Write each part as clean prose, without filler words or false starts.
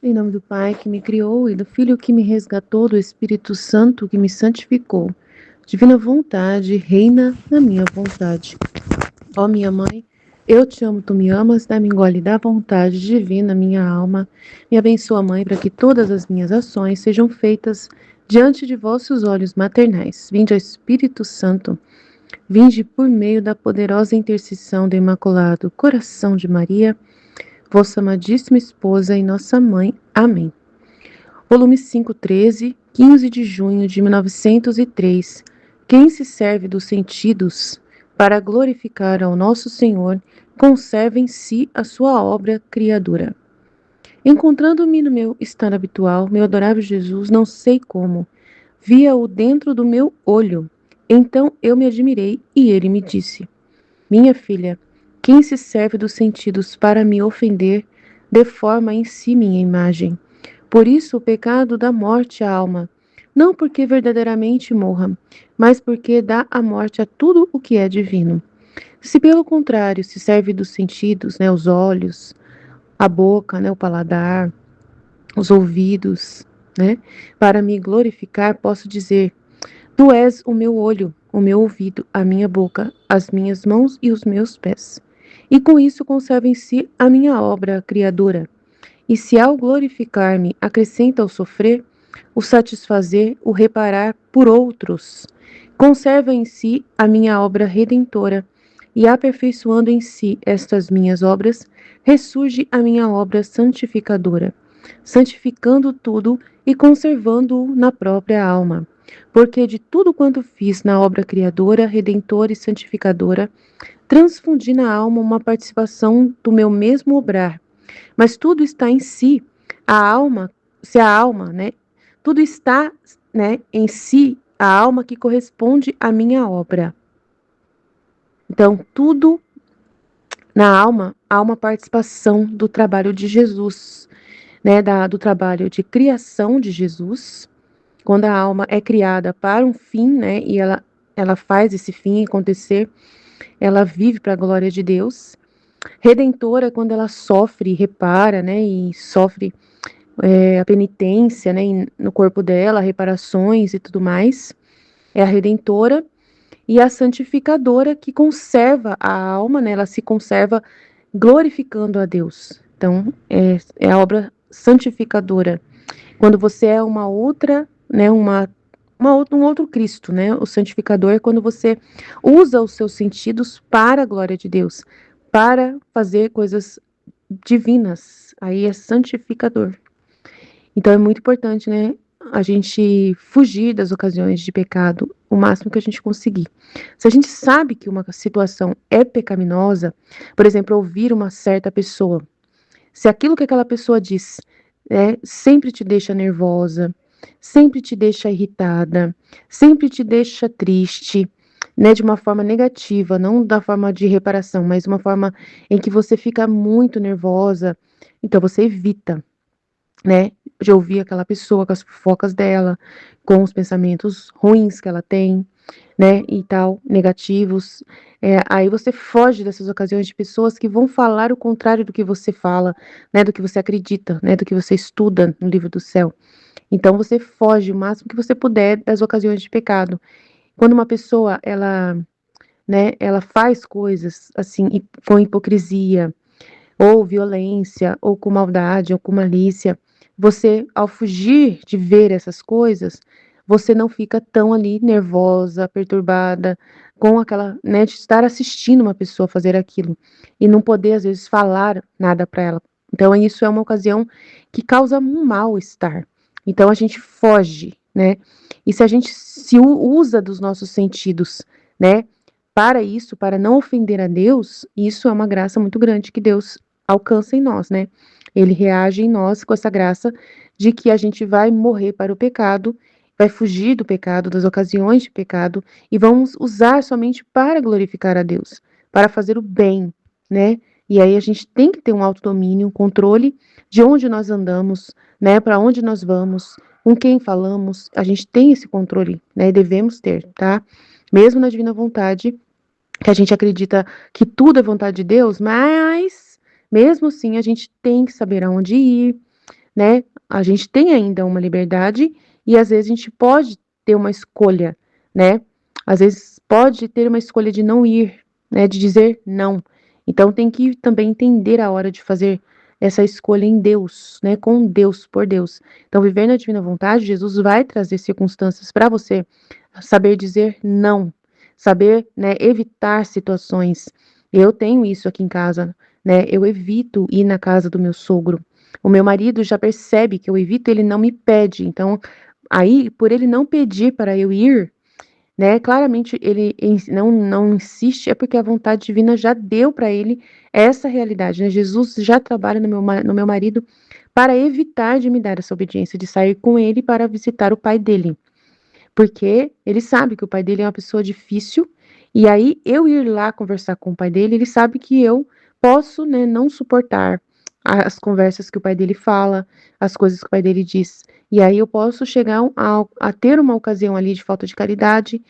Em nome do Pai que me criou e do Filho que me resgatou, do Espírito Santo que me santificou. Divina vontade, reina na minha vontade. Ó minha mãe, eu te amo, tu me amas, dá-me engole da vontade divina, minha alma. Me abençoa, Mãe, para que todas as minhas ações sejam feitas diante de vossos olhos maternais. Vinde ao Espírito Santo, vinde por meio da poderosa intercessão do Imaculado Coração de Maria, vossa amadíssima esposa e nossa mãe. Amém. Volume 5, 13, 15 de junho de 1903. Quem se serve dos sentidos para glorificar ao nosso Senhor, conserva em si a sua obra criadora. Encontrando-me no meu estado habitual, meu adorável Jesus, não sei como, via-o dentro do meu olho. Então eu me admirei e ele me disse: Minha filha, quem se serve dos sentidos para me ofender, deforma em si minha imagem. Por isso o pecado dá morte à alma, não porque verdadeiramente morra, mas porque dá a morte a tudo o que é divino. Se pelo contrário se serve dos sentidos, os olhos, a boca, o paladar, os ouvidos, para me glorificar, posso dizer: Tu és o meu olho, o meu ouvido, a minha boca, as minhas mãos e os meus pés. E com isso conserva em si a minha obra criadora. E se ao glorificar-me acrescenta o sofrer, o satisfazer, o reparar por outros, conserva em si a minha obra redentora, e aperfeiçoando em si estas minhas obras, ressurge a minha obra santificadora, santificando tudo e conservando-o na própria alma. Porque de tudo quanto fiz na obra criadora, redentora e santificadora, transfundi na alma uma participação do meu mesmo obrar, mas tudo está em si. A alma, se a alma, tudo está, em si, a alma que corresponde à minha obra. Então, tudo na alma há uma participação do trabalho de Jesus, do trabalho de criação de Jesus. Quando a alma é criada para um fim, e ela faz esse fim acontecer, ela vive para a glória de Deus. Redentora, quando ela sofre, repara, e sofre a penitência, no corpo dela, reparações e tudo mais. É a redentora. E a santificadora, que conserva a alma, ela se conserva glorificando a Deus. Então, é a obra santificadora. Quando você é uma outra, um outro Cristo, O santificador é quando você usa os seus sentidos para a glória de Deus, para fazer coisas divinas. Aí é santificador. Então é muito importante, a gente fugir das ocasiões de pecado o máximo que a gente conseguir. Se a gente sabe que uma situação é pecaminosa, por exemplo, ouvir uma certa pessoa, se aquilo que aquela pessoa diz, sempre te deixa nervosa, sempre te deixa irritada, sempre te deixa triste, de uma forma negativa, não da forma de reparação, mas uma forma em que você fica muito nervosa, então você evita, de ouvir aquela pessoa com as fofocas dela, com os pensamentos ruins que ela tem, e tal, negativos. Aí você foge dessas ocasiões de pessoas que vão falar o contrário do que você fala, do que você acredita, do que você estuda no livro do céu. Então você foge o máximo que você puder das ocasiões de pecado. Quando uma pessoa, ela faz coisas assim, com hipocrisia, ou violência, ou com maldade, ou com malícia, você, ao fugir de ver essas coisas, você não fica tão ali nervosa, perturbada, com aquela, de estar assistindo uma pessoa fazer aquilo e não poder, às vezes, falar nada para ela. Então, isso é uma ocasião que causa um mal-estar. Então, a gente foge, E se a gente se usa dos nossos sentidos, para isso, para não ofender a Deus, isso é uma graça muito grande que Deus alcança em nós, Ele reage em nós com essa graça de que a gente vai morrer para o pecado, vai fugir do pecado, das ocasiões de pecado, e vamos usar somente para glorificar a Deus, para fazer o bem, E aí a gente tem que ter um autodomínio, um controle de onde nós andamos, para onde nós vamos, com quem falamos, a gente tem esse controle, Devemos ter, tá? Mesmo na divina vontade, que a gente acredita que tudo é vontade de Deus, mas mesmo assim a gente tem que saber aonde ir, né? A gente tem ainda uma liberdade e às vezes a gente pode ter uma escolha, né? Às vezes pode ter uma escolha de não ir, né? De dizer não. Então tem que também entender a hora de fazer essa escolha em Deus, né? Com Deus, por Deus. Então, viver na divina vontade, Jesus vai trazer circunstâncias para você saber dizer não, saber, né, evitar situações. Eu tenho isso aqui em casa, né? Eu evito ir na casa do meu sogro. O meu marido já percebe que eu evito, ele não me pede. Então, aí, por ele não pedir para eu ir, né? Claramente ele não insiste, é porque a vontade divina já deu para ele essa realidade, né? Jesus já trabalha no meu marido para evitar de me dar essa obediência, de sair com ele para visitar o pai dele. Porque ele sabe que o pai dele é uma pessoa difícil, e aí eu ir lá conversar com o pai dele, ele sabe que eu posso, né, não suportar as conversas que o pai dele fala, as coisas que o pai dele diz. E aí eu posso chegar a ter uma ocasião ali de falta de caridade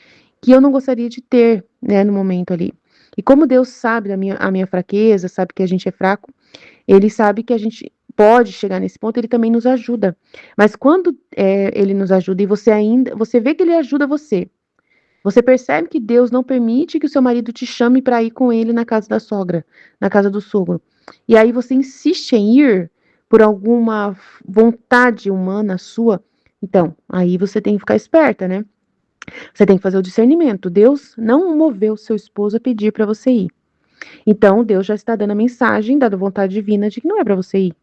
que eu não gostaria de ter, né, no momento ali. E como Deus sabe a minha fraqueza, sabe que a gente é fraco, ele sabe que a gente pode chegar nesse ponto, ele também nos ajuda. Mas quando ele nos ajuda e você vê que ele ajuda você, você percebe que Deus não permite que o seu marido te chame para ir com ele na casa da sogra, na casa do sogro. E aí você insiste em ir por alguma vontade humana sua. Então, aí você tem que ficar esperta, né? Você tem que fazer o discernimento. Deus não moveu seu esposo a pedir para você ir. Então, Deus já está dando a mensagem, dando vontade divina de que não é para você ir,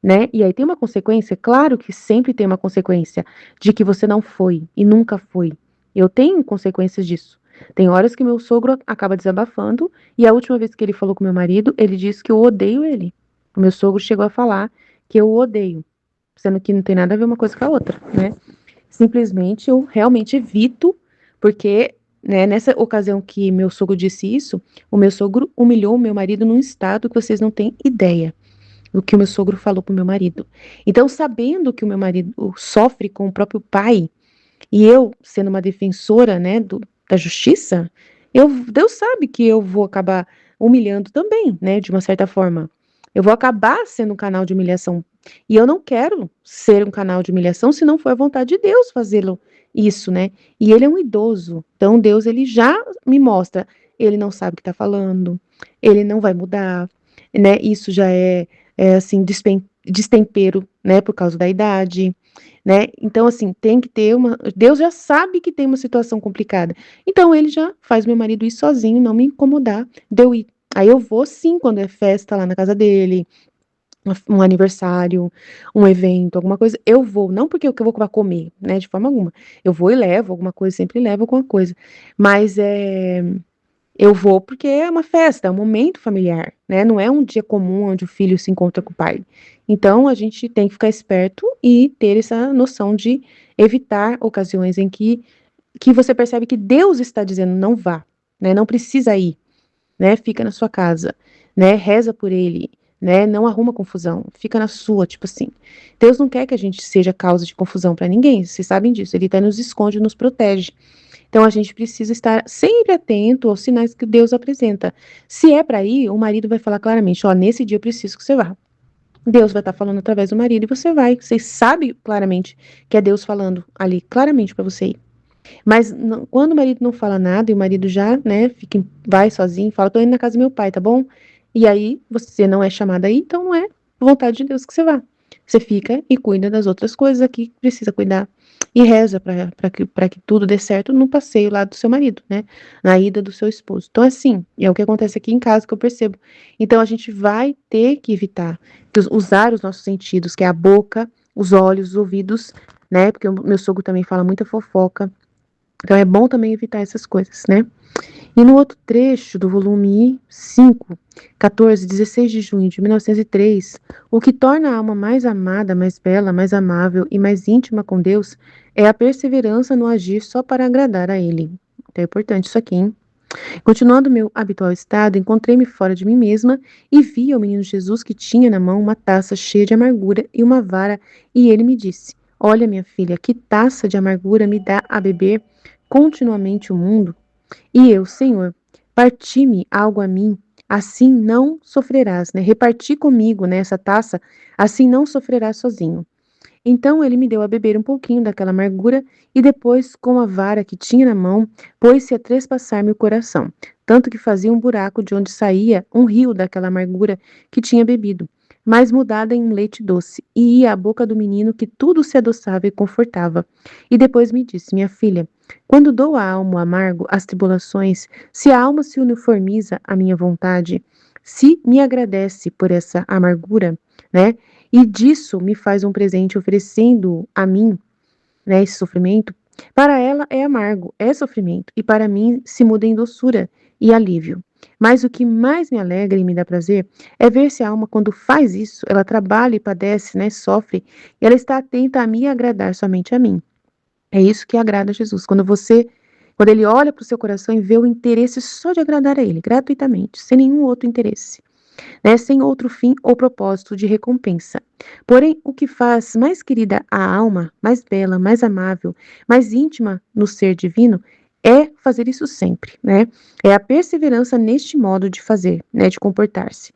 né? E aí tem uma consequência, claro que sempre tem uma consequência de que você não foi e nunca foi. Eu tenho consequências disso. Tem horas que meu sogro acaba desabafando e a última vez que ele falou com meu marido, ele disse que eu odeio ele. O meu sogro chegou a falar que eu o odeio, sendo que não tem nada a ver uma coisa com a outra, né? Simplesmente eu realmente evito, porque, né, nessa ocasião que meu sogro disse isso, o meu sogro humilhou o meu marido num estado que vocês não têm ideia do que o meu sogro falou pro meu marido. Então, sabendo que o meu marido sofre com o próprio pai, e eu sendo uma defensora, né, da justiça, Deus sabe que eu vou acabar humilhando também, né, de uma certa forma. Eu vou acabar sendo um canal de humilhação. E eu não quero ser um canal de humilhação se não for a vontade de Deus fazê-lo isso, né? E ele é um idoso. Então Deus ele já me mostra, ele não sabe o que está falando, ele não vai mudar, né? Isso já é assim destempero, né, por causa da idade, né? Então, assim, tem que ter uma. Deus já sabe que tem uma situação complicada. Então, ele já faz meu marido ir sozinho, não me incomodar de eu ir. Aí eu vou sim quando é festa lá na casa dele, um aniversário, um evento, alguma coisa. Eu vou, não porque eu vou para comer, né? De forma alguma. Eu vou e levo alguma coisa, sempre levo alguma coisa. Mas eu vou porque é uma festa, é um momento familiar, né? Não é um dia comum onde o filho se encontra com o pai. Então, a gente tem que ficar esperto e ter essa noção de evitar ocasiões em que você percebe que Deus está dizendo não vá, né? Não precisa ir, né? Fica na sua casa, né? Reza por ele, né? Não arruma confusão, fica na sua, tipo assim. Deus não quer que a gente seja causa de confusão para ninguém, vocês sabem disso. Ele até nos esconde, nos protege. Então a gente precisa estar sempre atento aos sinais que Deus apresenta. Se é para ir, o marido vai falar claramente: ó, nesse dia eu preciso que você vá. Deus vai estar falando através do marido e você vai. Você sabe claramente que é Deus falando ali, claramente para você ir. Mas quando o marido não fala nada e o marido já, né, vai sozinho, fala: tô indo na casa do meu pai, tá bom? E aí você não é chamada aí, então não é vontade de Deus que você vá. Você fica e cuida das outras coisas aqui que precisa cuidar. E reza para que tudo dê certo no passeio lá do seu marido, né? Na ida do seu esposo. Então, assim, é o que acontece aqui em casa que eu percebo. Então, a gente vai ter que evitar usar os nossos sentidos, que é a boca, os olhos, os ouvidos, né? Porque o meu sogro também fala muita fofoca. Então, é bom também evitar essas coisas, né? E no outro trecho do volume 5, 14, 16 de junho de 1903, o que torna a alma mais amada, mais bela, mais amável e mais íntima com Deus é a perseverança no agir só para agradar a Ele. Então é importante isso aqui, hein? Continuando meu habitual estado, encontrei-me fora de mim mesma e vi ao menino Jesus que tinha na mão uma taça cheia de amargura e uma vara, e ele me disse: Olha, minha filha, que taça de amargura me dá a beber continuamente o mundo? E eu, Senhor, parti-me algo a mim, assim não sofrerás, né? Repartir comigo, né, essa taça, assim não sofrerás sozinho. Então ele me deu a beber um pouquinho daquela amargura e depois, com a vara que tinha na mão, pôs-se a trespassar-me o coração, tanto que fazia um buraco de onde saía um rio daquela amargura que tinha bebido, mas mudada em leite doce, e ia à boca do menino que tudo se adoçava e confortava. E depois me disse, minha filha, quando dou a alma amargo às tribulações, se a alma se uniformiza à minha vontade, se me agradece por essa amargura, né? E disso me faz um presente oferecendo a mim, né, esse sofrimento. Para ela é amargo, é sofrimento, e para mim se muda em doçura e alívio. Mas o que mais me alegra e me dá prazer é ver se a alma, quando faz isso, ela trabalha e padece, né, sofre, e ela está atenta a me agradar somente a mim. É isso que agrada a Jesus. Quando ele olha para o seu coração e vê o interesse só de agradar a ele, gratuitamente, sem nenhum outro interesse, né, sem outro fim ou propósito de recompensa. Porém, o que faz mais querida a alma, mais bela, mais amável, mais íntima no ser divino, é fazer isso sempre, né? É a perseverança neste modo de fazer, né, de comportar-se,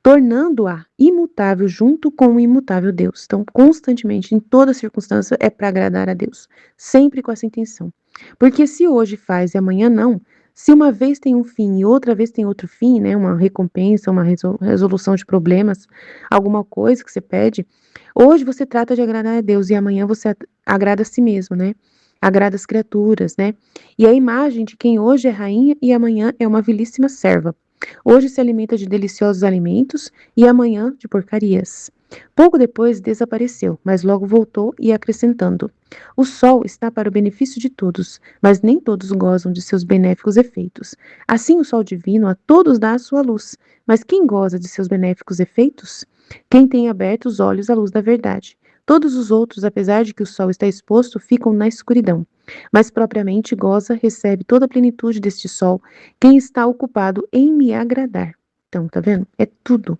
tornando-a imutável junto com o imutável Deus. Então, constantemente, em toda circunstância, é para agradar a Deus, sempre com essa intenção. Porque se hoje faz e amanhã não, se uma vez tem um fim e outra vez tem outro fim, né, uma recompensa, uma resolução de problemas, alguma coisa que você pede, hoje você trata de agradar a Deus e amanhã você agrada a si mesmo, né? Agrada as criaturas, né? E a imagem de quem hoje é rainha e amanhã é uma vilíssima serva. Hoje se alimenta de deliciosos alimentos e amanhã de porcarias. Pouco depois desapareceu, mas logo voltou e acrescentando: o sol está para o benefício de todos, mas nem todos gozam de seus benéficos efeitos. Assim, o sol divino a todos dá a sua luz, mas quem goza de seus benéficos efeitos? Quem tem aberto os olhos à luz da verdade. Todos os outros, apesar de que o sol está exposto, ficam na escuridão. Mas propriamente goza, recebe toda a plenitude deste sol, quem está ocupado em me agradar. Então, tá vendo? É tudo.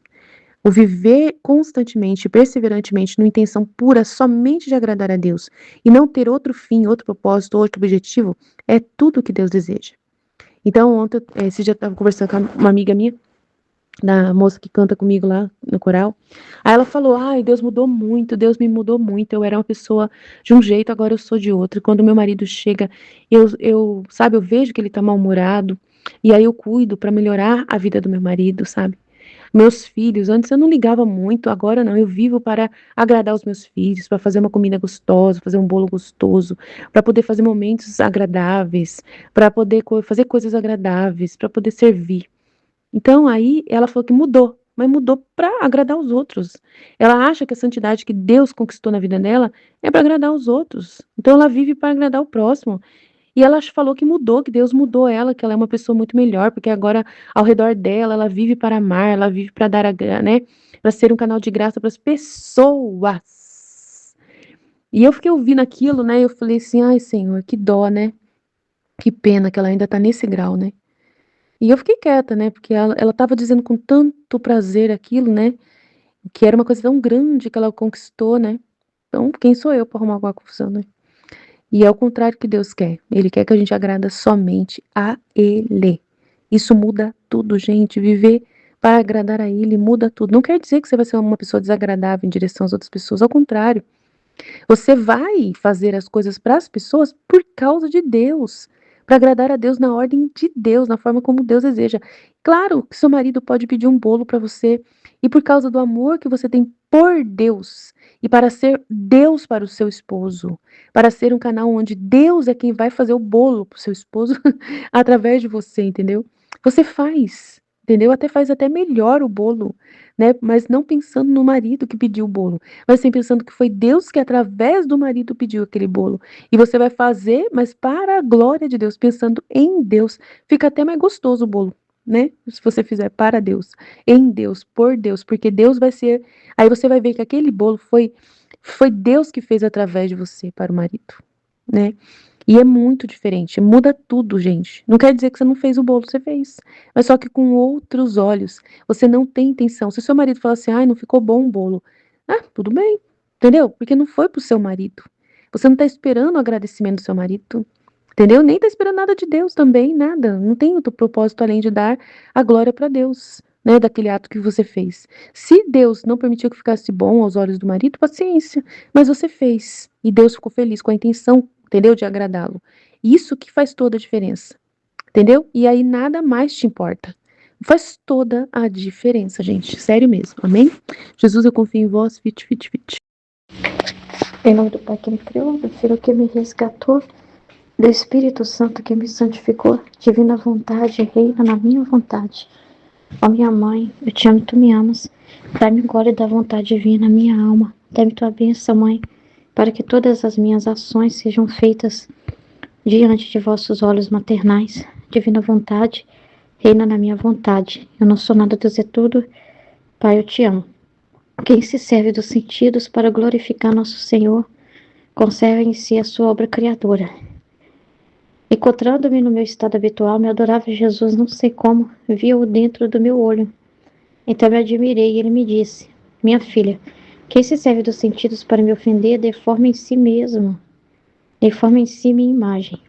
O viver constantemente, perseverantemente, numa intenção pura somente de agradar a Deus e não ter outro fim, outro propósito, outro objetivo, é tudo o que Deus deseja. Então, ontem, esse dia eu estava conversando com uma amiga minha, da moça que canta comigo lá no coral. Aí ela falou: ai, Deus mudou muito, Deus me mudou muito. Eu era uma pessoa de um jeito, agora eu sou de outra. Quando meu marido chega, sabe, eu vejo que ele tá mal-humorado, e aí eu cuido para melhorar a vida do meu marido, sabe? Meus filhos, antes eu não ligava muito, agora não, eu vivo para agradar os meus filhos, para fazer uma comida gostosa, fazer um bolo gostoso, para poder fazer momentos agradáveis, para poder fazer coisas agradáveis, para poder servir. Então aí ela falou que mudou, mas mudou para agradar os outros. Ela acha que a santidade que Deus conquistou na vida dela é para agradar os outros. Então ela vive para agradar o próximo. E ela falou que mudou, que Deus mudou ela, que ela é uma pessoa muito melhor, porque agora ao redor dela ela vive para amar, ela vive para dar né, para ser um canal de graça para as pessoas. E eu fiquei ouvindo aquilo, né? Eu falei assim: "Ai, Senhor, que dó, né? Que pena que ela ainda tá nesse grau, né?" E eu fiquei quieta, né? Porque ela estava dizendo com tanto prazer aquilo, né? Que era uma coisa tão grande que ela conquistou, né? Então, quem sou eu para arrumar alguma confusão, né? E é o contrário que Deus quer. Ele quer que a gente agrada somente a Ele. Isso muda tudo, gente. Viver para agradar a Ele muda tudo. Não quer dizer que você vai ser uma pessoa desagradável em direção às outras pessoas. Ao contrário, você vai fazer as coisas para as pessoas por causa de Deus, para agradar a Deus na ordem de Deus, na forma como Deus deseja. Claro que seu marido pode pedir um bolo para você, e por causa do amor que você tem por Deus, e para ser Deus para o seu esposo, para ser um canal onde Deus é quem vai fazer o bolo para o seu esposo através de você, entendeu? Você faz, entendeu? Até faz até melhor o bolo, né? Mas não pensando no marido que pediu o bolo, mas sim pensando que foi Deus que através do marido pediu aquele bolo. E você vai fazer, mas para a glória de Deus, pensando em Deus. Fica até mais gostoso o bolo, né? Se você fizer para Deus, em Deus, por Deus, porque Deus vai ser. Aí você vai ver que aquele bolo foi Deus que fez através de você para o marido, né? E é muito diferente, muda tudo, gente. Não quer dizer que você não fez o bolo, você fez. Mas só que com outros olhos. Você não tem intenção. Se o seu marido falar assim, ai, não ficou bom o bolo. Ah, tudo bem. Entendeu? Porque não foi pro seu marido. Você não tá esperando o agradecimento do seu marido. Entendeu? Nem tá esperando nada de Deus também, nada. Não tem outro propósito além de dar a glória para Deus, né, daquele ato que você fez. Se Deus não permitiu que ficasse bom aos olhos do marido, paciência, mas você fez e Deus ficou feliz com a intenção, entendeu, de agradá-lo. Isso que faz toda a diferença, entendeu? E aí nada mais te importa. Faz toda a diferença, gente. Sério mesmo. Amém? Jesus, eu confio em vós. Fit, fit, fit. Em nome do Pai que me criou, do Filho que me resgatou, do Espírito Santo que me santificou, divina vontade, reina na minha vontade. Ó minha mãe, eu te amo e tu me amas. Dá-me glória da vontade divina na minha alma. Dá-me tua bênção, mãe, para que todas as minhas ações sejam feitas diante de vossos olhos maternais. Divina vontade, reina na minha vontade. Eu não sou nada, Deus é tudo. Pai, eu te amo. Quem se serve dos sentidos para glorificar nosso Senhor, conserva em si a sua obra criadora. Encontrando-me no meu estado habitual, meu adorável Jesus, não sei como, via-o dentro do meu olho. Então me admirei e ele me disse: minha filha, quem se serve dos sentidos para me ofender, deforma em si mesmo, deforma em si minha imagem.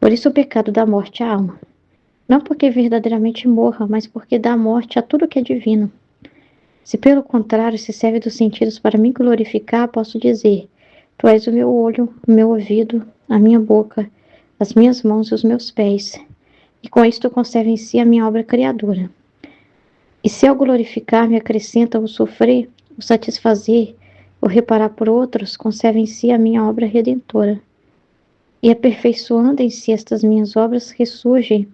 Por isso o pecado dá morte à alma. Não porque verdadeiramente morra, mas porque dá morte a tudo que é divino. Se pelo contrário se serve dos sentidos para me glorificar, posso dizer: tu és o meu olho, o meu ouvido, a minha boca, as minhas mãos e os meus pés. E com isto conserva em si a minha obra criadora. E se ao glorificar me acrescenta o sofrer, o satisfazer, o reparar por outros, conserva em si a minha obra redentora. E aperfeiçoando em si estas minhas obras, ressurge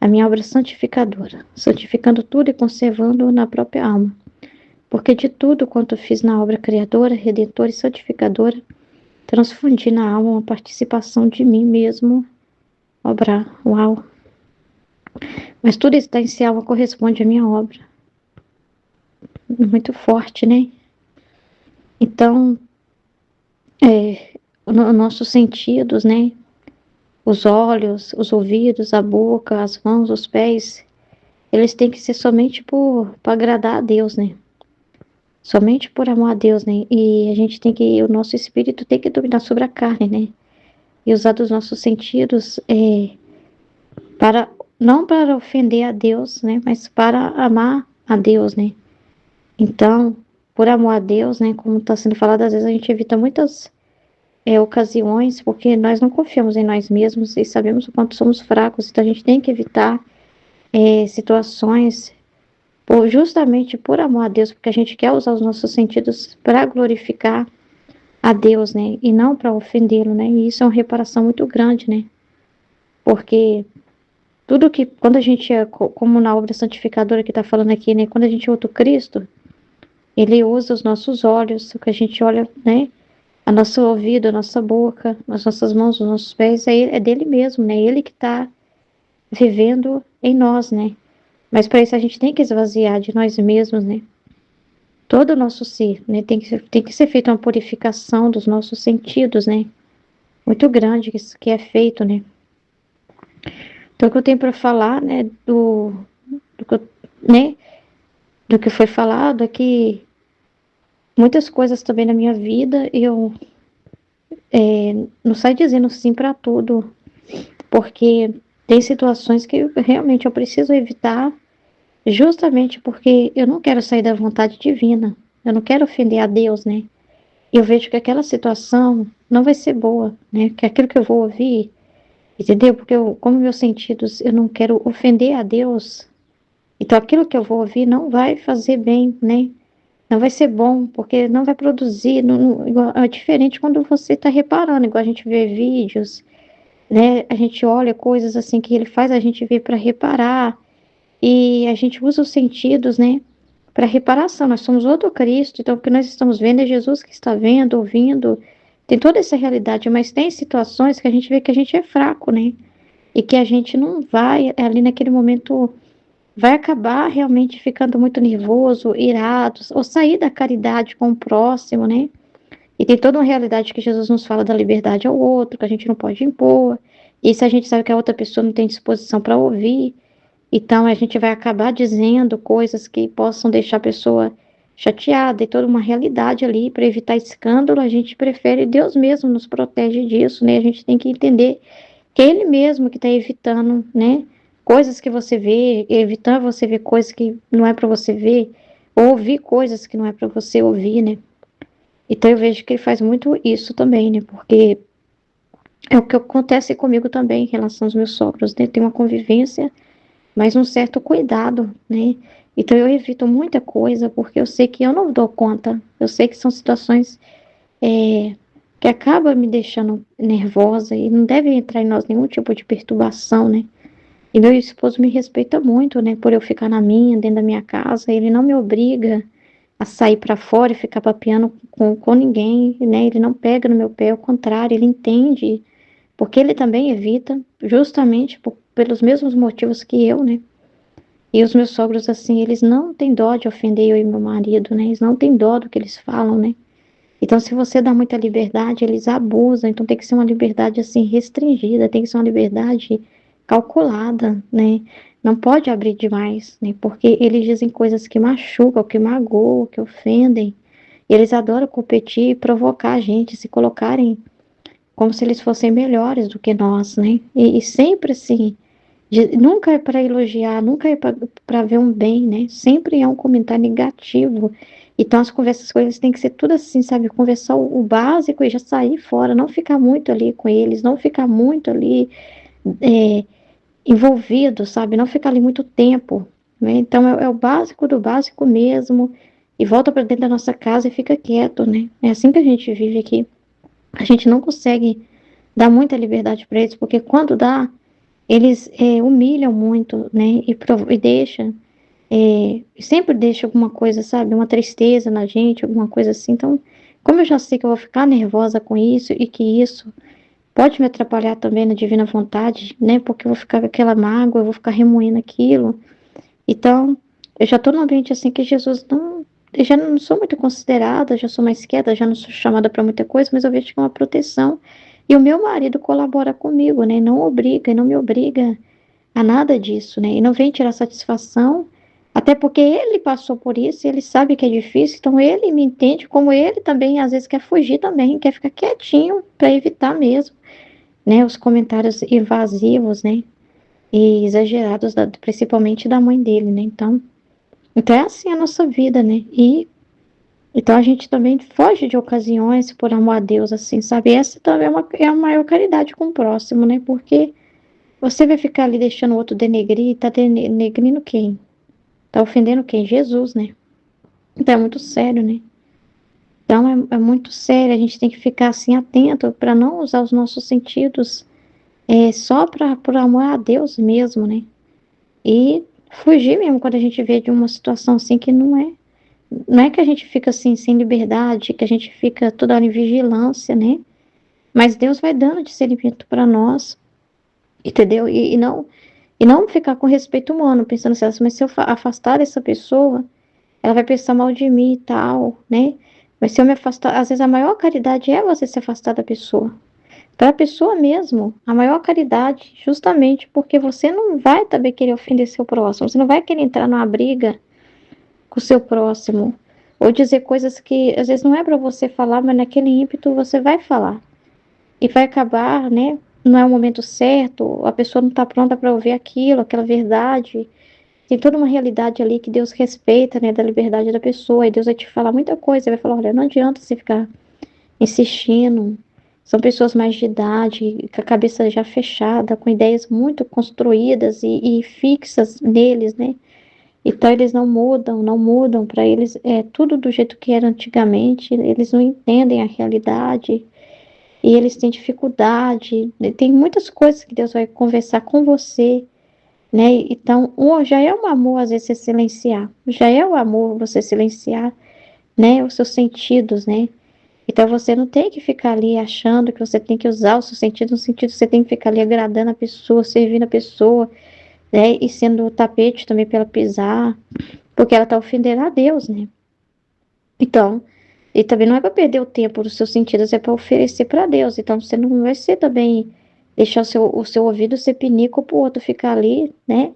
a minha obra santificadora, santificando tudo e conservando-o na própria alma. Porque de tudo quanto fiz na obra criadora, redentora e santificadora, transfundi na alma uma participação de mim mesmo. Obra, uau! Mas tudo está em si, a alma corresponde à minha obra. Muito forte, né? Então, nossos sentidos, né? Os olhos, os ouvidos, a boca, as mãos, os pés, eles têm que ser somente para agradar a Deus, né? Somente por amor a Deus, né? E a gente tem que, o nosso espírito tem que dominar sobre a carne, né? E usar dos nossos sentidos para, não para ofender a Deus, né? Mas para amar a Deus, né? Então, por amor a Deus, né? Como está sendo falado, às vezes a gente evita muitas ocasiões, porque nós não confiamos em nós mesmos e sabemos o quanto somos fracos, então a gente tem que evitar situações justamente por amor a Deus, porque a gente quer usar os nossos sentidos para glorificar a Deus, né, e não para ofendê-lo, né, e isso é uma reparação muito grande, né, porque tudo que, quando a gente como na obra santificadora que está falando aqui, né, quando a gente ouve o Cristo, ele usa os nossos olhos, o que a gente olha, né, a nosso ouvido, a nossa boca, as nossas mãos, os nossos pés, é dele mesmo, né? Ele que está vivendo em nós, né? Mas para isso a gente tem que esvaziar de nós mesmos, né? Todo o nosso ser, né? Tem que ser feita uma purificação dos nossos sentidos, né? Muito grande que é feito, né? Então o que eu tenho para falar, né? Né? Do que foi falado é que muitas coisas também na minha vida eu não saio dizendo sim para tudo, porque tem situações que realmente eu preciso evitar, justamente porque eu não quero sair da vontade divina, eu não quero ofender a Deus, né? Eu vejo que aquela situação não vai ser boa, né? Que aquilo que eu vou ouvir, entendeu? Porque como meus sentidos, eu não quero ofender a Deus, então aquilo que eu vou ouvir não vai fazer bem, né? Não vai ser bom, porque não vai produzir, é diferente quando você está reparando, igual a gente vê vídeos, né? A gente olha coisas assim que ele faz, a gente vê para reparar, e a gente usa os sentidos, né? Para reparação. Nós somos outro Cristo, então o que nós estamos vendo é Jesus que está vendo, ouvindo, tem toda essa realidade, mas tem situações que a gente vê que a gente é fraco, né? E que a gente não vai, ali naquele momento, vai acabar realmente ficando muito nervoso, irado, ou sair da caridade com o próximo, né? E tem toda uma realidade que Jesus nos fala da liberdade ao outro, que a gente não pode impor. E se a gente sabe que a outra pessoa não tem disposição para ouvir, então a gente vai acabar dizendo coisas que possam deixar a pessoa chateada, e toda uma realidade ali, para evitar escândalo, a gente prefere, Deus mesmo nos protege disso, né? A gente tem que entender que é ele mesmo que está evitando, né? Coisas que você vê, evitando você ver coisas que não é para você ver, ou ouvir coisas que não é para você ouvir, né? Então eu vejo que ele faz muito isso também, né? Porque é o que acontece comigo também em relação aos meus sogros, né? Tem uma convivência, mas um certo cuidado, né? Então eu evito muita coisa porque eu sei que eu não dou conta. Eu sei que são situações que acabam me deixando nervosa e não deve entrar em nós nenhum tipo de perturbação, né? E meu esposo me respeita muito, né? Por eu ficar na minha, dentro da minha casa. Ele não me obriga a sair para fora e ficar papeando com ninguém, né? Ele não pega no meu pé, ao contrário, ele entende, porque ele também evita, justamente pelos mesmos motivos que eu, né? E os meus sogros, assim, eles não têm dó de ofender eu e meu marido, né? Eles não têm dó do que eles falam, né? Então, se você dá muita liberdade, eles abusam. Então, tem que ser uma liberdade, assim, restringida, tem que ser uma liberdade calculada, né? Não pode abrir demais, né? Porque eles dizem coisas que machucam, que magoam, que ofendem. E eles adoram competir e provocar a gente, se colocarem como se eles fossem melhores do que nós, né? E sempre assim, nunca é para elogiar, nunca é para ver um bem, né? Sempre é um comentário negativo. Então as conversas com eles tem que ser tudo assim, sabe? Conversar o básico e já sair fora, não ficar muito ali com eles, não ficar muito ali é, envolvido, sabe? Não ficar ali muito tempo, né? Então é o básico do básico mesmo. E volta para dentro da nossa casa e fica quieto, né? É assim que a gente vive aqui. A gente não consegue dar muita liberdade para eles, porque quando dá, eles humilham muito, né? E deixa, sempre deixa alguma coisa, sabe? Uma tristeza na gente, alguma coisa assim. Então, como eu já sei que eu vou ficar nervosa com isso e que isso pode me atrapalhar também na divina vontade, né? Porque eu vou ficar com aquela mágoa, eu vou ficar remoendo aquilo. Então, eu já estou num ambiente assim que Jesus não. Eu já não sou muito considerada, já sou mais quieta, já não sou chamada para muita coisa, mas eu vejo que é uma proteção. E o meu marido colabora comigo, né? Não obriga, não me obriga a nada disso, né? E não vem tirar satisfação, até porque ele passou por isso, ele sabe que é difícil, então ele me entende, como ele também às vezes quer fugir também, quer ficar quietinho para evitar mesmo, né? Os comentários invasivos, né? E exagerados, principalmente da mãe dele, né? Então é assim a nossa vida, né? E então a gente também foge de ocasiões por amor a Deus, assim, sabe? Essa também é a maior caridade com o próximo, né? Porque você vai ficar ali deixando o outro denegrir, tá denegrindo quem? Tá ofendendo quem? Jesus, né? Então é muito sério, né? Então é muito sério, a gente tem que ficar assim atento para não usar os nossos sentidos só por amor a Deus mesmo, né? E fugir mesmo quando a gente vê de uma situação assim que não é que a gente fica assim sem liberdade, que a gente fica toda hora em vigilância, né? Mas Deus vai dando discernimento para nós, entendeu? E não ficar com respeito humano, pensando assim, mas se eu afastar dessa pessoa, ela vai pensar mal de mim e tal, né? Mas se eu me afastar, às vezes a maior caridade é você se afastar da pessoa. Para a pessoa mesmo, a maior caridade, justamente porque você não vai também querer ofender seu próximo, você não vai querer entrar numa briga com o seu próximo, ou dizer coisas que às vezes não é para você falar, mas naquele ímpeto você vai falar. E vai acabar, né? Não é o momento certo, a pessoa não está pronta para ouvir aquilo, aquela verdade. Tem toda uma realidade ali que Deus respeita, né, da liberdade da pessoa, e Deus vai te falar muita coisa, vai falar, olha, não adianta você ficar insistindo, são pessoas mais de idade, com a cabeça já fechada, com ideias muito construídas e fixas neles, né, então eles não mudam, para eles é tudo do jeito que era antigamente, eles não entendem a realidade, e eles têm dificuldade, tem muitas coisas que Deus vai conversar com você, né? Então, já é um amor às vezes você silenciar, já é o amor você silenciar, né? Os seus sentidos, né? Então você não tem que ficar ali achando que você tem que usar os seus sentidos, no sentido que você tem que ficar ali agradando a pessoa, servindo a pessoa, né? E sendo o tapete também para ela pisar, porque ela está ofendendo a Deus, né? Então, e também não é para perder o tempo dos seus sentidos, é para oferecer para Deus. Então você não vai ser também deixar o seu ouvido ser pinico para o outro ficar ali, né?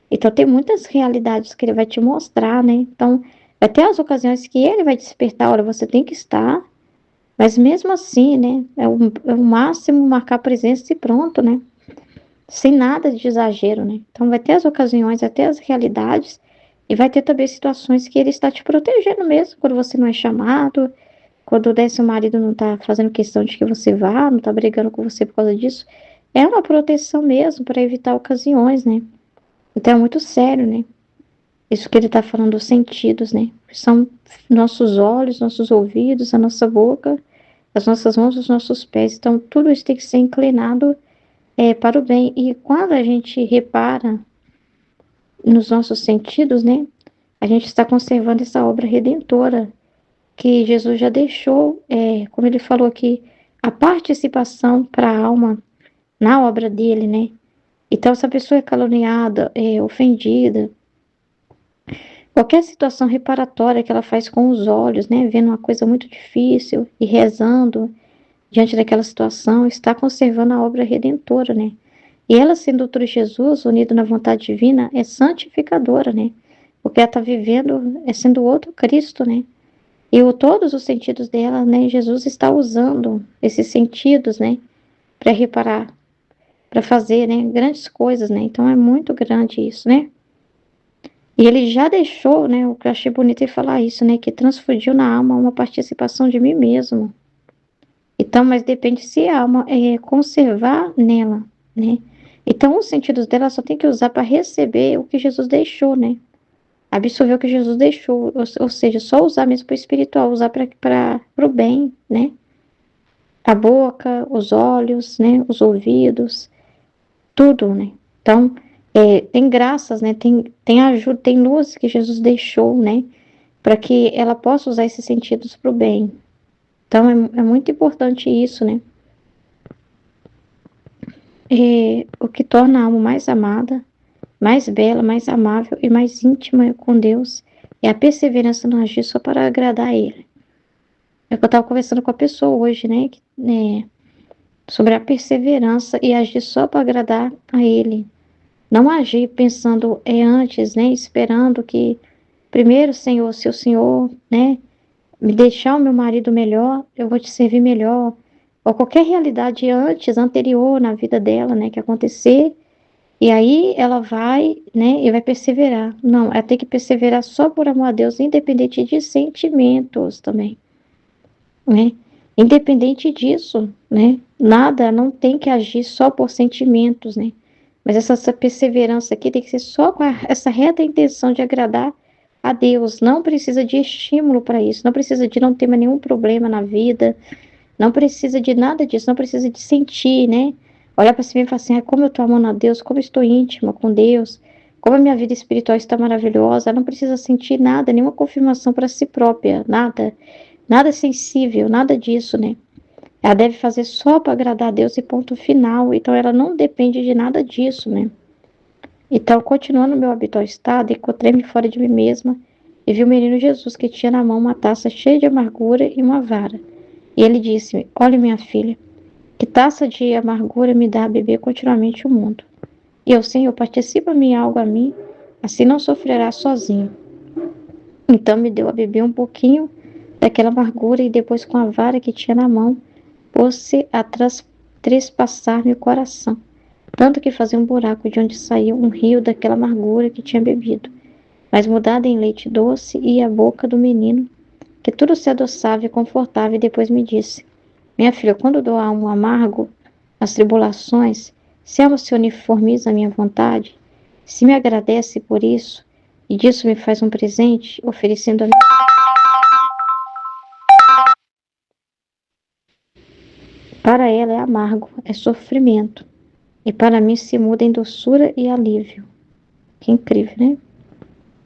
Então, tem muitas realidades que ele vai te mostrar, né? Então, vai ter as ocasiões que ele vai despertar, olha, você tem que estar, mas mesmo assim, né? É o máximo marcar presença e pronto, né? sem nada de exagero, né? Então vai ter as ocasiões, vai ter as realidades e vai ter também situações que ele está te protegendo mesmo, quando você não é chamado, quando né, seu marido não está fazendo questão de que você vá, não está brigando com você por causa disso. É uma proteção mesmo para evitar ocasiões, né? Então é muito sério, né? Isso que ele está falando dos sentidos, né? São nossos olhos, nossos ouvidos, a nossa boca, as nossas mãos, os nossos pés. Então tudo isso tem que ser inclinado para o bem. E quando a gente repara nos nossos sentidos, né? A gente está conservando essa obra redentora que Jesus já deixou, como ele falou aqui, a participação para a alma na obra dele, né? Então, se a pessoa é caluniada, ofendida, qualquer situação reparatória que ela faz com os olhos, né? Vendo uma coisa muito difícil e rezando diante daquela situação, está conservando a obra redentora, né? E ela, sendo outro Jesus, unido na vontade divina, é santificadora, né? Porque ela está vivendo, sendo outro Cristo, né? E todos os sentidos dela, né? Jesus está usando esses sentidos, né? Para reparar, para fazer, né? Grandes coisas, né? Então é muito grande isso, né? E ele já deixou, né? O que eu achei bonito ele falar isso, né? Que transfundiu na alma uma participação de mim mesmo. Então, mas depende se a alma conservar nela, né? Então, os sentidos dela só tem que usar para receber o que Jesus deixou, né? Absorver o que Jesus deixou, ou seja, só usar mesmo para o espiritual, usar para o bem, né? A boca, os olhos, né? Os ouvidos, tudo, né? Então, tem graças, né? Tem ajuda, tem luz que Jesus deixou, né? Para que ela possa usar esses sentidos para o bem. Então, é muito importante isso, né? O que torna a alma mais amada, mais bela, mais amável e mais íntima com Deus é a perseverança no agir só para agradar a Ele. É o que eu estava conversando com a pessoa hoje, né? Sobre a perseverança e agir só para agradar a Ele. Não agir pensando antes, né? Esperando que primeiro, Senhor, se o Senhor, né? Me deixar o meu marido melhor, eu vou te servir melhor. Ou qualquer realidade antes, anterior na vida dela, né? Que acontecer. E aí ela vai, né, e vai perseverar. Não, ela tem que perseverar só por amor a Deus, independente de sentimentos também, né? Independente disso, né? Nada, não tem que agir só por sentimentos, né? Mas essa perseverança aqui tem que ser só com essa reta intenção de agradar a Deus. Não precisa de estímulo para isso, não precisa de não ter mais nenhum problema na vida, não precisa de nada disso, não precisa de sentir, né? Olhar para si mesmo e falar assim, como eu estou amando a Deus, como eu estou íntima com Deus, como a minha vida espiritual está maravilhosa. Ela não precisa sentir nada, nenhuma confirmação para si própria, nada, nada sensível, nada disso, né? Ela deve fazer só para agradar a Deus e ponto final. Então ela não depende de nada disso, né? Então, continuando meu habitual estado, encontrei-me fora de mim mesma e vi o menino Jesus que tinha na mão uma taça cheia de amargura e uma vara. E ele disse-me, olha minha filha, que taça de amargura me dá a beber continuamente o mundo. E eu, Senhor, participa-me algo a mim, assim não sofrerá sozinho. Então me deu a beber um pouquinho daquela amargura e depois com a vara que tinha na mão, pôs-se a trespassar-me o coração, tanto que fazia um buraco de onde saía um rio daquela amargura que tinha bebido. Mas mudada em leite doce ia a boca do menino, que tudo se adoçava e confortava, e depois me disse, minha filha, quando dou a um amargo as tribulações, se ela se uniformiza à minha vontade, se me agradece por isso, e disso me faz um presente, oferecendo a mim. Para ela é amargo, é sofrimento, e para mim se muda em doçura e alívio. Que incrível, né?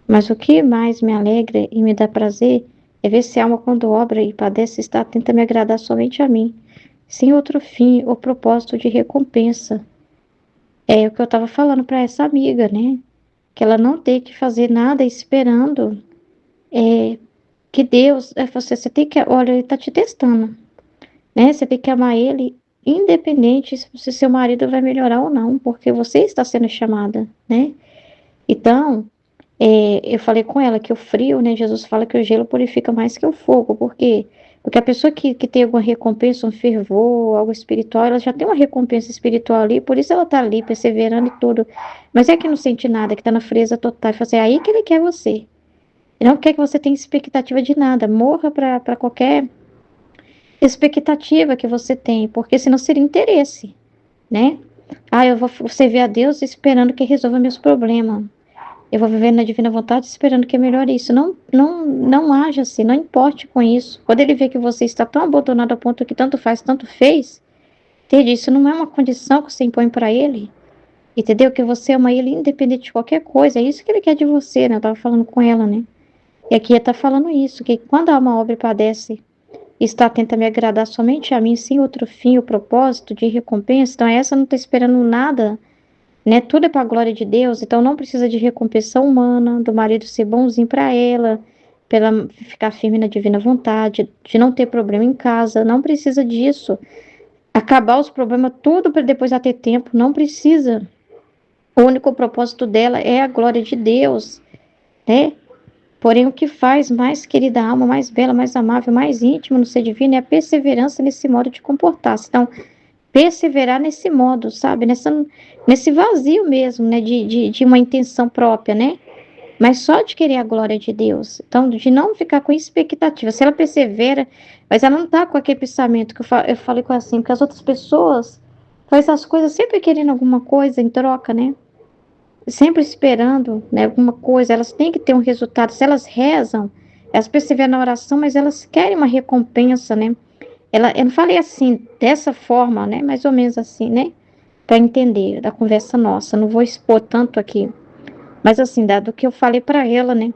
Mas o que mais me alegra e me dá prazer é ver se a alma, quando obra e padece, está atenta a me agradar somente a mim, sem outro fim ou propósito de recompensa. É o que eu estava falando para essa amiga, né? Que ela não tem que fazer nada esperando que Deus, você tem que, olha, ele está te testando, né? Você tem que amar ele, independente se seu marido vai melhorar ou não, porque você está sendo chamada, né? Então, eu falei com ela que o frio, né? Jesus fala que o gelo purifica mais que o fogo, porque Porque a pessoa que tem alguma recompensa, um fervor, algo espiritual, ela já tem uma recompensa espiritual ali, por isso ela tá ali, perseverando e tudo. Mas é que não sente nada, que tá na frieza total. E fala assim, é aí que ele quer você. Ele não quer que você tenha expectativa de nada. Morra para qualquer expectativa que você tem, porque senão seria interesse, né? Ah, eu vou servir a Deus esperando que resolva meus problemas. Eu vou viver na divina vontade esperando que melhore isso. Não haja assim, não importe com isso. Quando ele vê que você está tão abandonado ao ponto que tanto faz, tanto fez, entende? Isso não é uma condição que você impõe para ele. Entendeu? Que você ama ele independente de qualquer coisa. É isso que ele quer de você, né? Eu tava falando com ela, né? E aqui está falando isso, que quando a alma obra e padece, está atenta a me agradar somente a mim, sem outro fim, o propósito de recompensa. Então essa não está esperando nada, né? Tudo é para a glória de Deus, então não precisa de recompensa humana, do marido ser bonzinho para ela, para ela ficar firme na divina vontade, de não ter problema em casa, não precisa disso. Acabar os problemas tudo para depois ela ter tempo, não precisa. O único propósito dela é a glória de Deus, né? Porém, o que faz mais querida alma, mais bela, mais amável, mais íntima no ser divino é a perseverança nesse modo de comportar-se. Então, perseverar nesse modo, sabe? Nesse vazio mesmo, né? De uma intenção própria, né? Mas só de querer a glória de Deus. Então, de não ficar com expectativa. Se ela persevera, mas ela não está com aquele pensamento que eu falei com ela assim, porque as outras pessoas fazem essas coisas sempre querendo alguma coisa em troca, né? Sempre esperando, né, alguma coisa, elas têm que ter um resultado. Se elas rezam, elas perseveram na oração, mas elas querem uma recompensa, né? Eu não falei assim, dessa forma, né? Mais ou menos assim, né? Para entender da conversa nossa. Não vou expor tanto aqui. Mas assim, do que eu falei para ela, né?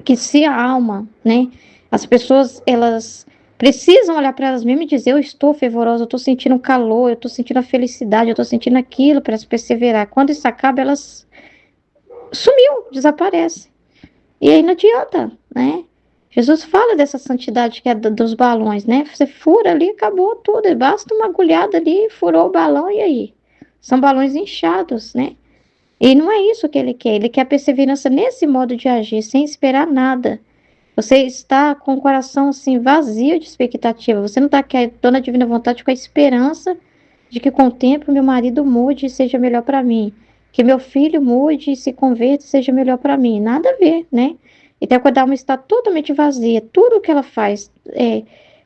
Que se a alma, né? As pessoas, elas precisam olhar para elas mesmas e dizer: eu estou fervorosa, eu estou sentindo calor, eu estou sentindo a felicidade, eu estou sentindo aquilo para elas perseverar. Quando isso acaba, elas sumiu, desaparece. E aí não adianta, né? Jesus fala dessa santidade que é dos balões, né? Você fura ali, acabou tudo. Basta uma agulhada ali, furou o balão e aí? São balões inchados, né? E não é isso que ele quer. Ele quer a perseverança nesse modo de agir, sem esperar nada. Você está com o coração assim vazio de expectativa. Você não está aqui, dona divina vontade, com a esperança de que com o tempo meu marido mude e seja melhor para mim. Que meu filho mude e se converta e seja melhor para mim. Nada a ver, né? Então, quando a alma está totalmente vazia, tudo o que ela faz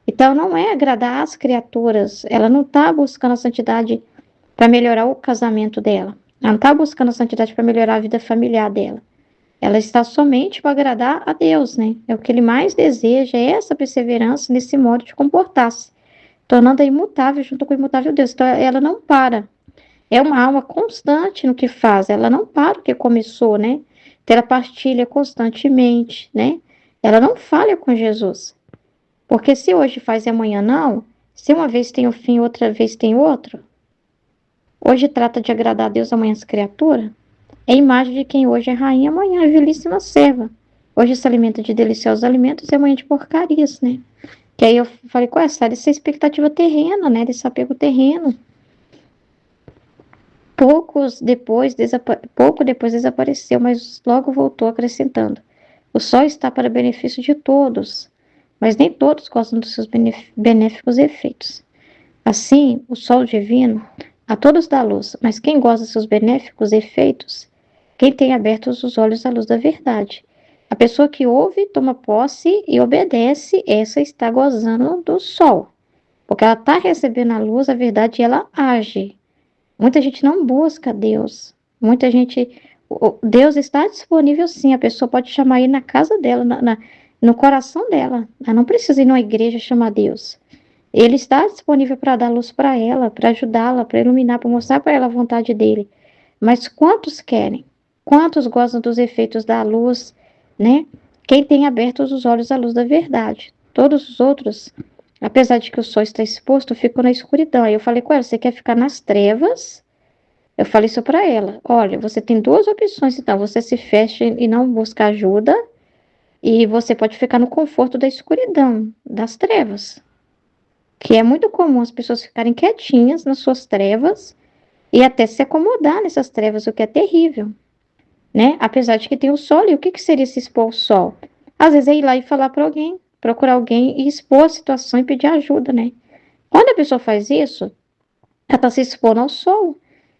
então não é agradar as criaturas. Ela não está buscando a santidade para melhorar o casamento dela. Ela não está buscando a santidade para melhorar a vida familiar dela. Ela está somente para agradar a Deus, né? É o que ele mais deseja, é essa perseverança nesse modo de comportar-se, tornando-a imutável junto com o imutável Deus. Então, ela não para. É uma alma constante no que faz, ela não para o que começou, né? Então, ela partilha constantemente, né? Ela não falha com Jesus. Porque se hoje faz e amanhã não, se uma vez tem um fim, outra vez tem outro, hoje trata de agradar a Deus, amanhã as criaturas, é a imagem de quem hoje é rainha, amanhã é vilíssima serva. Hoje se alimenta de deliciosos alimentos e amanhã de porcarias, né? Que aí eu falei com essa expectativa terrena, né? Desse apego terreno. Pouco depois desapareceu, mas logo voltou acrescentando. O sol está para benefício de todos, mas nem todos gostam dos seus benéficos efeitos. Assim, o sol divino a todos dá luz, mas quem goza dos seus benéficos efeitos, quem tem abertos os olhos à luz da verdade. A pessoa que ouve, toma posse e obedece, essa está gozando do sol, porque ela está recebendo a luz, a verdade, e ela age. Muita gente não busca Deus. Muita gente. Deus está disponível sim. A pessoa pode chamar ele na casa dela, no coração dela. Ela não precisa ir numa igreja chamar Deus. Ele está disponível para dar luz para ela, para ajudá-la, para iluminar, para mostrar para ela a vontade dele. Mas quantos querem? Quantos gozam dos efeitos da luz, né? Quem tem abertos os olhos à luz da verdade. Todos os outros, apesar de que o sol está exposto, ficam na escuridão. Aí eu falei com ela, você quer ficar nas trevas? Eu falei isso para ela. Olha, você tem duas opções, então. Você se fecha e não busca ajuda, e você pode ficar no conforto da escuridão, das trevas. Que é muito comum as pessoas ficarem quietinhas nas suas trevas e até se acomodar nessas trevas, o que é terrível, né? Apesar de que tem o sol, e o que seria se expor ao sol? Às vezes é ir lá e falar para alguém, procurar alguém e expor a situação e pedir ajuda, né? Quando a pessoa faz isso, ela está se expondo ao sol.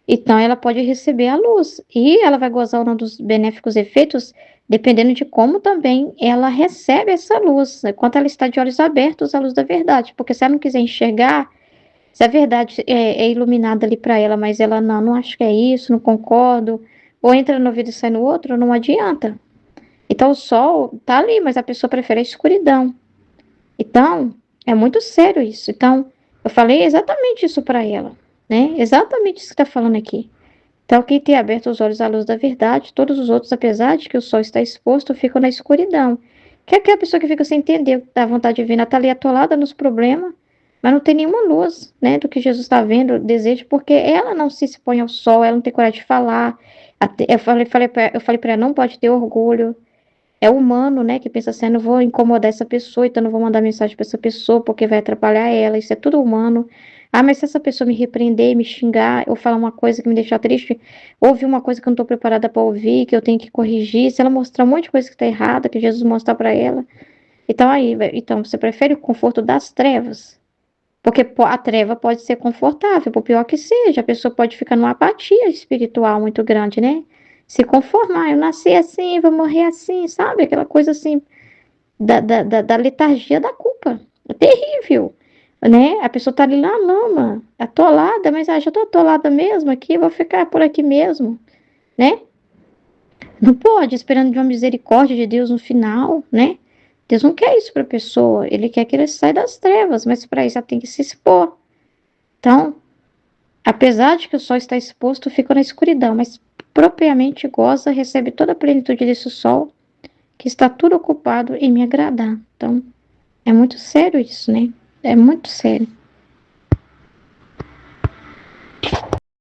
Então, ela pode receber a luz. E ela vai gozar ou não dos benéficos efeitos, dependendo de como também ela recebe essa luz, né? Quanto ela está de olhos abertos à luz da verdade. Porque se ela não quiser enxergar, se a verdade é iluminada ali para ela, mas ela não acho que é isso, não concordo, ou entra no ouvido e sai no outro, não adianta. Então, o sol tá ali, mas a pessoa prefere a escuridão. Então, é muito sério isso. Então, eu falei exatamente isso para ela, né? Exatamente isso que está falando aqui. Então, quem tem aberto os olhos à luz da verdade, todos os outros, apesar de que o sol está exposto, ficam na escuridão. Que é aquela pessoa que fica sem entender, da vontade divina, está ali atolada nos problemas, mas não tem nenhuma luz, né, do que Jesus está vendo, desejo, porque ela não se expõe ao sol, ela não tem coragem de falar. Eu falei para ela, não pode ter orgulho. É humano, né, que pensa assim, não vou incomodar essa pessoa, então não vou mandar mensagem para essa pessoa porque vai atrapalhar ela. Isso é tudo humano. Ah, mas se essa pessoa me repreender, me xingar, ou falar uma coisa que me deixar triste, ouvir uma coisa que eu não estou preparada para ouvir, que eu tenho que corrigir, se ela mostrar um monte de coisa que está errada, que Jesus mostrar para ela. Então então você prefere o conforto das trevas? Porque a treva pode ser confortável, por pior que seja, a pessoa pode ficar numa apatia espiritual muito grande, né? Se conformar, eu nasci assim, vou morrer assim, sabe? Aquela coisa assim, da letargia da culpa. É terrível, né? A pessoa tá ali na lama, atolada, mas já tô atolada mesmo aqui, vou ficar por aqui mesmo, né? Não pode, esperando de uma misericórdia de Deus no final, né? Deus não quer isso para a pessoa, ele quer que ele saia das trevas, mas para isso ela tem que se expor. Então, apesar de que o sol está exposto, fica na escuridão, mas propriamente goza, recebe toda a plenitude desse sol, que está tudo ocupado em me agradar. Então, é muito sério isso, né? É muito sério.